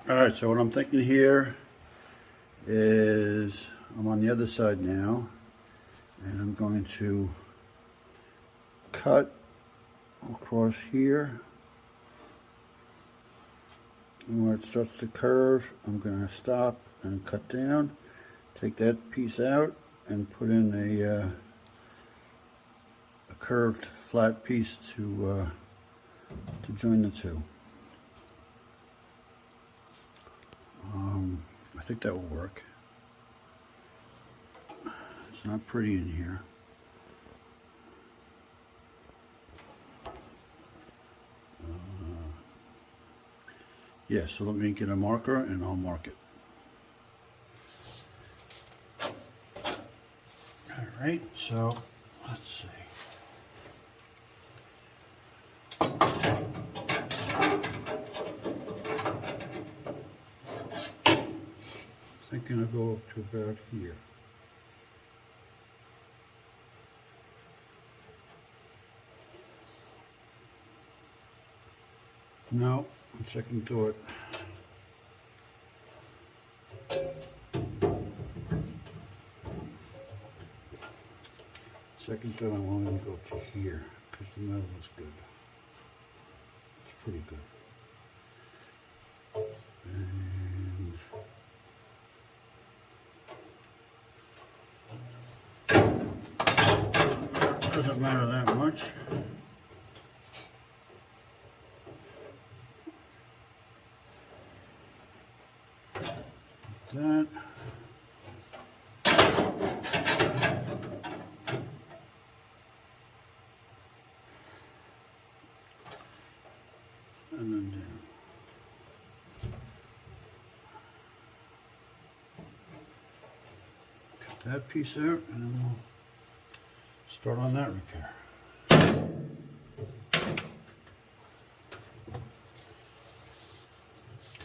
Alright, so what I'm thinking here is I'm on the other side now, and I'm going to cut across here, and where it starts to curve I'm going to stop and cut down, take that piece out and put in a curved flat piece to join the two. I think that will work. It's not pretty in here. Yeah, so let me get a marker and I'll mark it. Alright, so let's see. I'm thinking I'll go up to about here. No, on second thought. Second thought, I'm only going to go up to here because the metal is good. It's pretty good. And doesn't matter that much. That. And then down. Cut that piece out and then we'll start on that repair.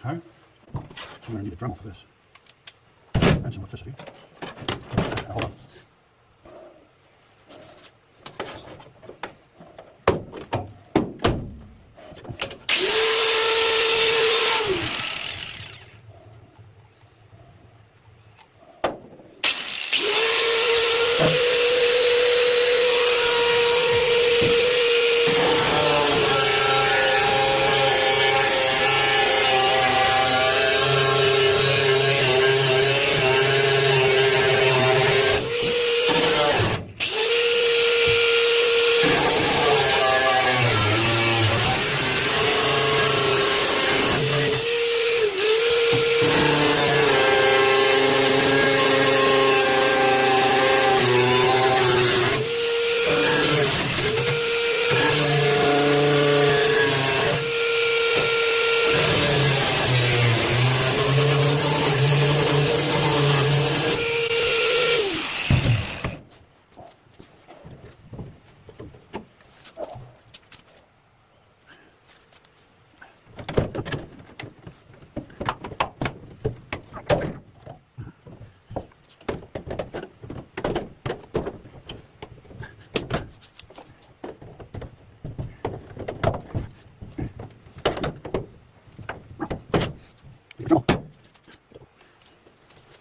Okay. So I'm going to need a Dremel for this. And some electricity. Hold on.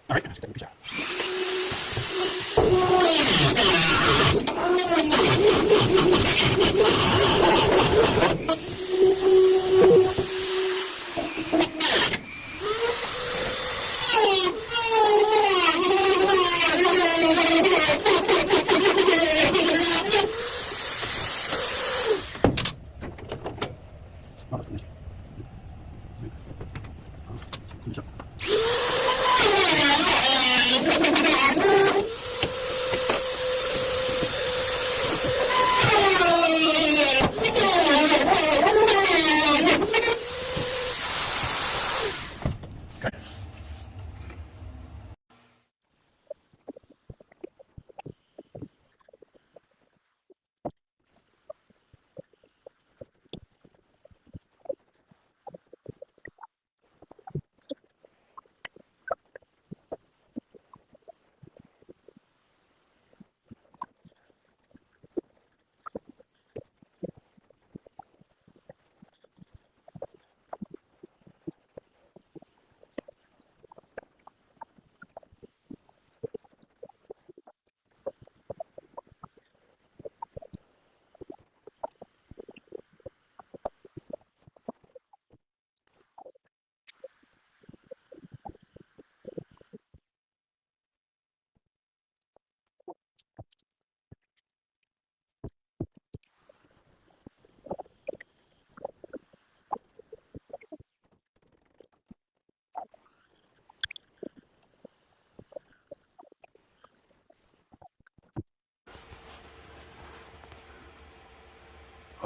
All right, let's take a piece out.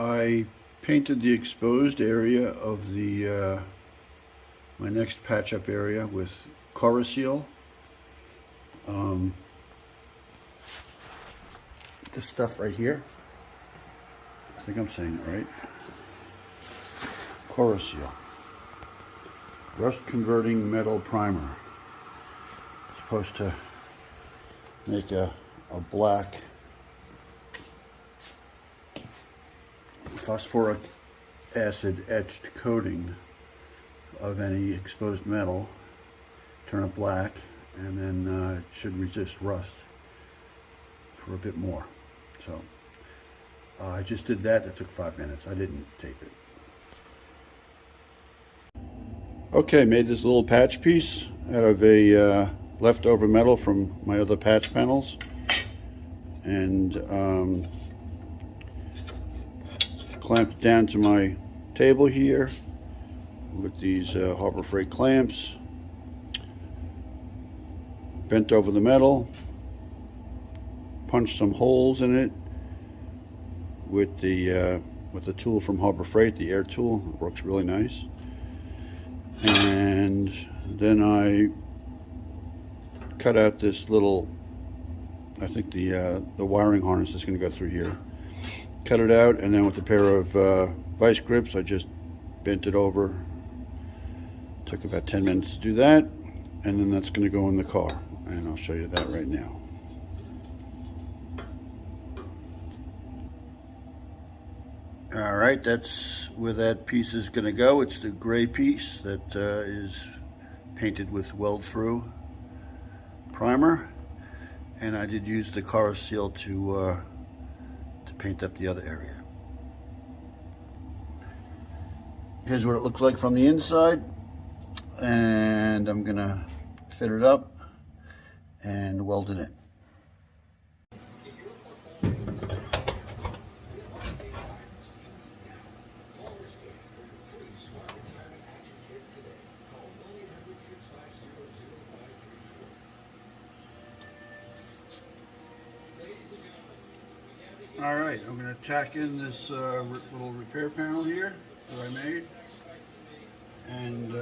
I painted the exposed area of the my next patch up area with Seal. This stuff right here, I think I'm saying it right. Seal rust converting metal primer. It's supposed to make a black phosphoric acid etched coating of any exposed metal, turn it black, and then it should resist rust for a bit more. So I just did that. That took 5 minutes. I didn't tape it. Okay, made this little patch piece out of a leftover metal from my other patch panels, and clamped down to my table here with these Harbor Freight clamps. Bent over the metal, punched some holes in it with the tool from Harbor Freight, the air tool. It works really nice. And then I cut out this little, I think the wiring harness is going to go through here. Cut it out, and then with a pair of vice grips, I just bent it over. Took about 10 minutes to do that, and then that's going to go in the car, and I'll show you that right now. All right, that's where that piece is going to go. It's the gray piece that is painted with weld through primer, and I did use the Seal to paint up the other area. Here's what it looks like from the inside, and I'm going to fit it up and weld it in. All right, I'm going to tack in this little repair panel here that I made, and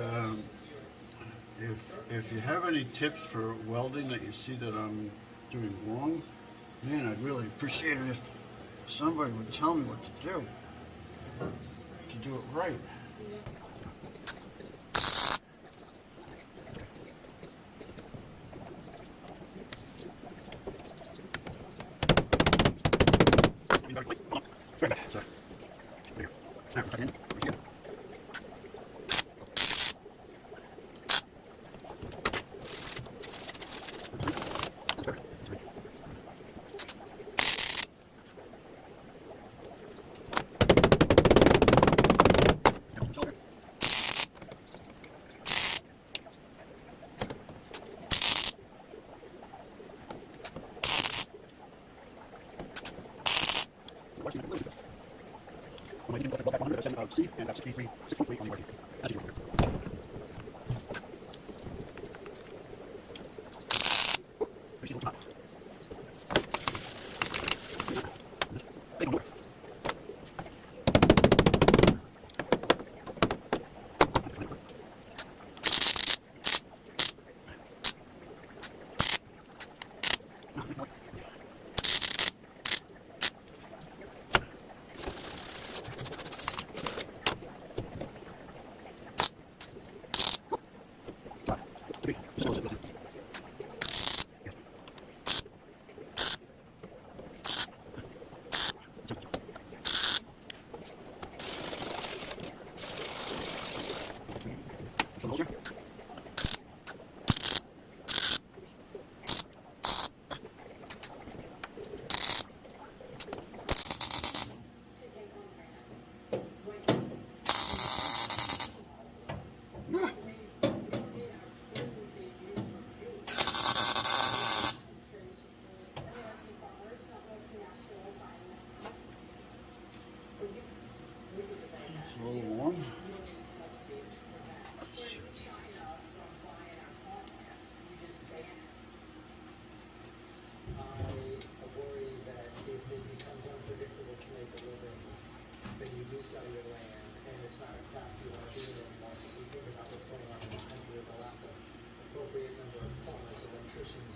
if you have any tips for welding that you see that I'm doing wrong, man, I'd really appreciate it if somebody would tell me what to do it right. And that's 63, 6.3 on the working. That's your top. They don't work. then you do sell your land, and it's not a craft you want to do it anymore. You think about what's going on in the country with the lack of appropriate number of plumbers, electricians,